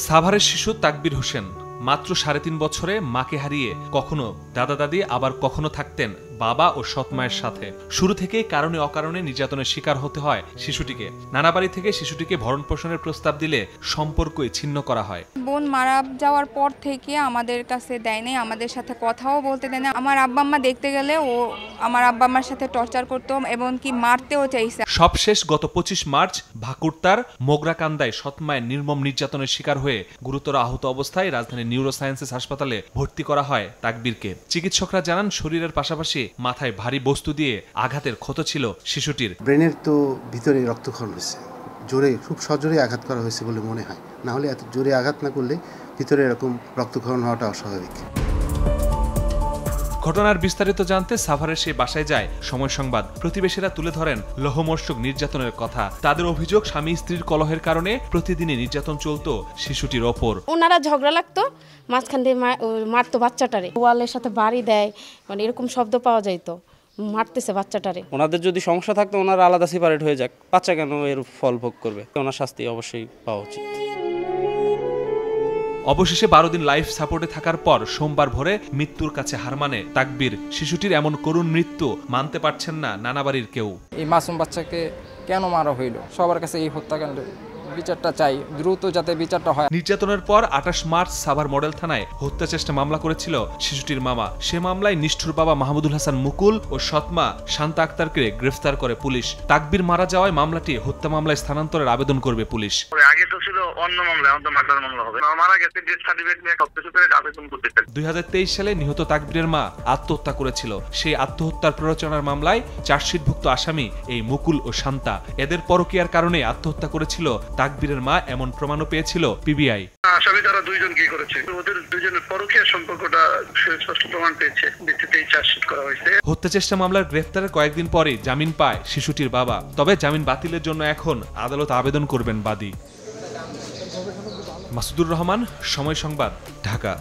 সাভারের শিশু তাকবীর হোসেন মাত্র ৩.৫ বছরে মাকে হারিয়ে কখনো দাদা দাদি আবার কখনো থাকতেন বাবা ও সৎ মায়ের সাথে। শুরু থেকেই কারণে অকারণে নির্যাতনের শিকার হতে হয় শিশুটিকে। নানা বাড়ি থেকে শিশুটিকে ভরণ পোষণের প্রস্তাব দিলে সম্পর্কই ছিন্ন করা হয়। বোন মারা যাওয়ার পর থেকে আমাদের কাছে দেয় নাই, আমাদের সাথে কথাও বলতে দেয় না। আমার আব্বা আম্মা দেখতে গেলে ও আমার আব্বা আম্মার সাথে টর্চার করতো এবং কি মারতেও চাইছে। সবশেষ গত ২৫ মার্চ ভাকুরতার মোগরাকান্দায় সৎ মায়ের নির্মম নির্যাতনের শিকার হয়ে গুরুতর আহত অবস্থায় রাজধানীর নিউরোসায়েন্সেস হাসপাতালে ভর্তি করা হয় তাকবীরকে। চিকিৎসকরা জানান শরীরের পাশাপাশি মাথায় ভারী বস্তু দিয়ে আঘাতের ক্ষত ছিল শিশুটির। ব্রেনের তো ভিতরে রক্তক্ষরণ হয়েছে, জোরে খুব সজোরে আঘাত করা হয়েছে বলে মনে হয়, না হলে এত জোরে আঘাত না করলে ভিতরে এরকম রক্তক্ষরণ হওয়াটা অস্বাভাবিক। ঘটনার বিস্তারিত জানতে সাভারের সেই বাসায় যায় সময় সংবাদ। প্রতিবেশীরা তুলে ধরেন লোহমর্ষক নির্যাতনের কথা। তাদের অভিযোগ স্বামী স্ত্রীর কলহের কারণে প্রতিদিনই নির্যাতন চলতো শিশুটির ওপর। ওনারা ঝগড়া লাগতো, মাঝখান দিয়ে মারতো বাচ্চাটারে, ওয়ালের সাথে বাড়ি দেয়, মানে এরকম শব্দ পাওয়া যাইতো, মারতেছে বাচ্চাটারে। ওনাদের যদি সমস্যা থাকতো ওনারা আলাদা সেপারেট হয়ে যাক, বাচ্চা কেন এর ফল ভোগ করবে? ওনার শাস্তি অবশ্যই পাওয়া উচিত। অবশেষে ১২ দিন লাইফ সাপোর্টে থাকার পর সোমবার ভোরে মৃত্যুর কাছে হার মানে তাকবীর। শিশুটির এমন করুণ মৃত্যু মানতে পারছেন না নানাবাড়ির কেউ। এই মাসুম বাচ্চাকে কেন মারা হইল? সবার কাছে এই হত্যাকাণ্ডের বিচারটা চাই, দ্রুত যাতে বিচারটা হয়। নির্যাতনের পর ২৮ মার্চ সাভার মডেল থানায় হত্যা চেষ্টা মামলা করেছিল শিশুটির মামা। সে মামলায় নিষ্ঠুর বাবা মাহমুদুল হাসান মুকুল ও সৎমা শান্তা আক্তারকে গ্রেফতার করে পুলিশ। তাকবীর মারা যাওয়ায় মামলাটি হত্যা মামলায় স্থানান্তরের আবেদন করবে পুলিশ। আগে তো ছিল অন্য মামলা, এখন তো মার্ডার মামলা হবে। মারা গেছে, ডেথ সার্টিফিকেট নিয়ে সবকিছু করে আবেদন করতে চাই। ২০২৩ সালে নিহত তাকবীরের মা আত্মহত্যা করেছিল। সেই আত্মহত্যার প্ররোচনার মামলায় চার্জশিটভুক্ত আসামি এই মুকুল ও শান্তা। এদের পরকীয়ার কারণে আত্মহত্যা করেছিল তাকবীরের মা, এমন প্রমাণও পেয়েছিল পিবিআই। আসামি তারা দুইজন কি করেছে, ওদের দুইজনের পরকীয়া সম্পর্কটা সুস্পষ্ট প্রমাণ পেয়েছে, ভিত্তিতেই চার্জশিট করা হয়েছে। হত্যা চেষ্টা মামলার গ্রেফতারের কয়েকদিন পরে জামিন পায় শিশুটির বাবা। তবে জামিন বাতিলের জন্য এখন আদালত আবেদন করবেন বাদী। মাসুদুর রহমান, সময় সংবাদ, ঢাকা।